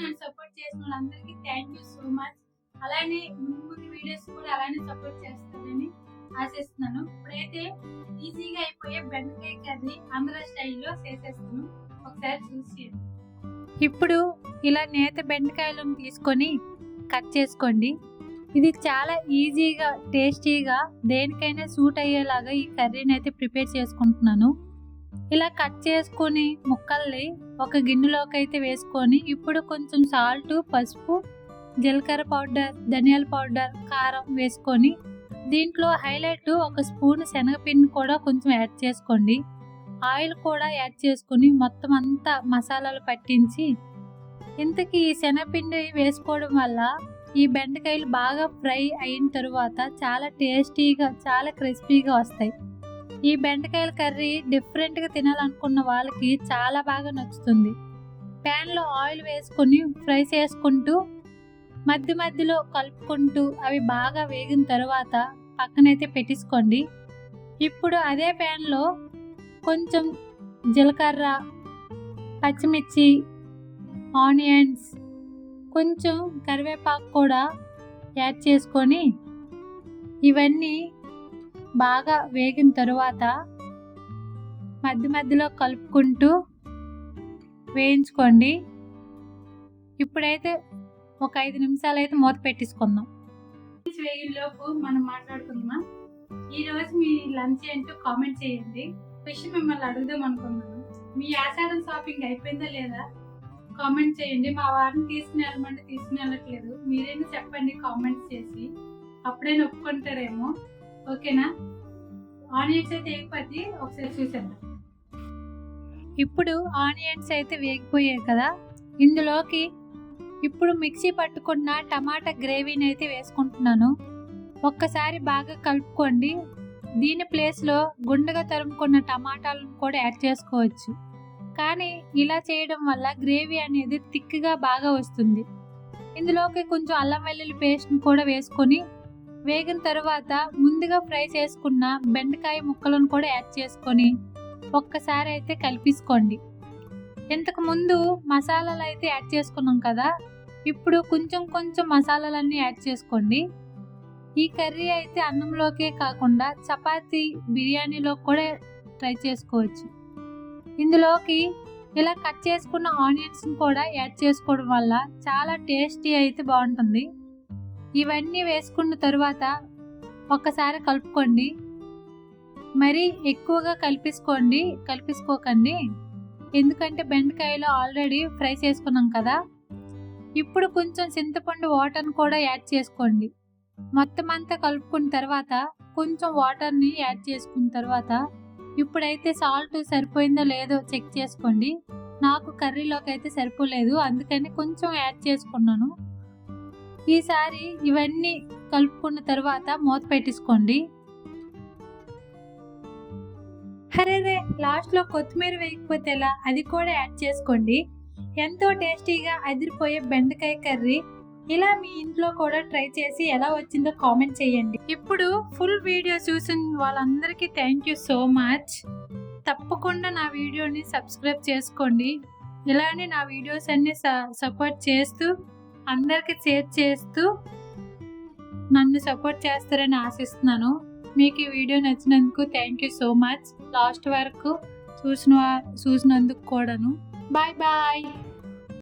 నేను సపోర్ట్ చేసిన వాళ్ళందరికీ థ్యాంక్ యూ సో మచ్. అలానే ముందు వీడియోస్ కూడా అలానే సపోర్ట్ చేస్తారని ఆశిస్తున్నాను. ఇప్పుడైతే ఈజీగా అయిపోయే బెండకాయ కర్రీ ఆంధ్ర స్టైల్లో చేసేస్తాను, ఒకసారి చూసి. ఇప్పుడు ఇలా నేత బెండకాయలను తీసుకొని కట్ చేసుకోండి. ఇది చాలా ఈజీగా టేస్టీగా దేనికైనా సూట్ అయ్యేలాగా ఈ కర్రీని అయితే ప్రిపేర్ చేసుకుంటున్నాను. ఇలా కట్ చేసుకొని ముక్కల్ని ఒక గిన్నెలోకి అయితే వేసుకొని ఇప్పుడు కొంచెం సాల్ట్, పసుపు, జీలకర్ర పౌడర్, ధనియాల పౌడర్, కారం వేసుకొని దీంట్లో హైలైట్ ఒక స్పూన్ శనగపిండి కూడా కొంచెం యాడ్ చేసుకోండి. ఆయిల్ కూడా యాడ్ చేసుకొని మొత్తం అంతా మసాలాలు పట్టించి, ఇంతకీ ఈ శనగపిండి వేసుకోవడం వల్ల ఈ బెండకాయలు బాగా ఫ్రై అయిన తరువాత చాలా టేస్టీగా చాలా క్రిస్పీగా వస్తాయి. ఈ బెండకాయల కర్రీ డిఫరెంట్గా తినాలనుకున్న వాళ్ళకి చాలా బాగా నచ్చుతుంది. ప్యాన్లో ఆయిల్ వేసుకొని ఫ్రై చేసుకుంటూ మధ్య మధ్యలో కలుపుకుంటూ అవి బాగా వేగిన తర్వాత పక్కనైతే పెట్టేసుకోండి. ఇప్పుడు అదే ప్యాన్లో కొంచెం జీలకర్ర, పచ్చిమిర్చి, ఆనియన్స్, కొంచెం కరివేపాకు కూడా యాడ్ చేసుకొని ఇవన్నీ బాగా వేగిన తరువాత మధ్య మధ్యలో కలుపుకుంటూ వేయించుకోండి. ఇప్పుడైతే ఒక 5 నిమిషాలు అయితే మూత పెట్టేసుకుందాం. వేగిలోపు మనం మాట్లాడుకుందాం. ఈరోజు మీ లంచ్ ఏంటో కామెంట్ చేయండి. విషయం మిమ్మల్ని అడుగుదాం అనుకున్నాను. మీ ఆషాఢం షాపింగ్ అయిపోయిందా లేదా కామెంట్ చేయండి. మా వారిని తీసుకుని వెళ్ళమంటే తీసుకుని వెళ్ళట్లేదు. మీరైనా చెప్పండి కామెంట్స్ చేసి, అప్పుడైనా ఒప్పుకుంటారేమో. ఓకేనా? ఆనియన్స్ అయితే వేగిపోతే ఒకసారి చూసేద్దాం. ఇప్పుడు ఆనియన్స్ అయితే వేగిపోయాయి కదా, ఇందులోకి ఇప్పుడు మిక్సీ పట్టుకున్న టమాటా గ్రేవీని అయితే వేసుకుంటున్నాను. ఒక్కసారి బాగా కలుపుకోండి. దీని ప్లేస్లో గుండెగా తరుముకున్న టమాటాలను కూడా యాడ్ చేసుకోవచ్చు, కానీ ఇలా చేయడం వల్ల గ్రేవీ అనేది థిక్గా బాగా వస్తుంది. ఇందులోకి కొంచెం అల్లం వెల్లుల్లి పేస్ట్ని కూడా వేసుకొని వేగిన తర్వాత ముందుగా ఫ్రై చేసుకున్న బెండకాయ ముక్కలను కూడా యాడ్ చేసుకొని ఒక్కసారి అయితే కలిపేసుకోండి. ఇంతకు ముందు మసాలాలు అయితే యాడ్ చేసుకున్నాం కదా, ఇప్పుడు కొంచెం కొంచెం మసాలాలన్నీ యాడ్ చేసుకోండి. ఈ కర్రీ అయితే అన్నంలోకే కాకుండా చపాతీ, బిర్యానీలో కూడా ట్రై చేసుకోవచ్చు. ఇందులోకి ఇలా కట్ చేసుకున్న ఆనియన్స్ కూడా యాడ్ చేసుకోవడం వల్ల చాలా టేస్టీ అయితే బాగుంటుంది. ఇవన్నీ వేసుకున్న తర్వాత ఒక్కసారి కలుపుకోండి. మరీ ఎక్కువగా కలిపేసుకోకండి, ఎందుకంటే బెండకాయలో ఆల్రెడీ ఫ్రై చేసుకున్నాం కదా. ఇప్పుడు కొంచెం చింతపండు వాటర్ని కూడా యాడ్ చేసుకోండి. మొత్తం అంతా కలుపుకున్న తర్వాత కొంచెం వాటర్ని యాడ్ చేసుకున్న తర్వాత ఇప్పుడైతే సాల్ట్ సరిపోయిందో లేదో చెక్ చేసుకోండి. నాకు కర్రీలోకి అయితే సరిపోలేదు, అందుకని కొంచెం యాడ్ చేసుకున్నాను. ఈసారి ఇవన్నీ కలుపుకున్న తర్వాత మూత పెట్టేసుకోండి. అరేరే, లాస్ట్లో కొత్తిమీర వేయకపోతే ఎలా, అది కూడా యాడ్ చేసుకోండి. ఎంతో టేస్టీగా అదిరిపోయే బెండకాయ కర్రీ ఇలా మీ ఇంట్లో కూడా ట్రై చేసి ఎలా వచ్చిందో కామెంట్ చేయండి. ఇప్పుడు ఫుల్ వీడియో చూసిన వాళ్ళందరికీ థ్యాంక్ యూ సో మచ్. తప్పకుండా నా వీడియోని సబ్స్క్రైబ్ చేసుకోండి. ఇలానే నా వీడియోస్ అన్ని సపోర్ట్ చేస్తూ అందరికీ షేర్ చేస్తూ నన్ను సపోర్ట్ చేస్తారని ఆశిస్తున్నాను. మీకు ఈ వీడియో నచ్చినందుకు thank you so much. Last వరకు చూసినందుకు కూడాను. Bye bye.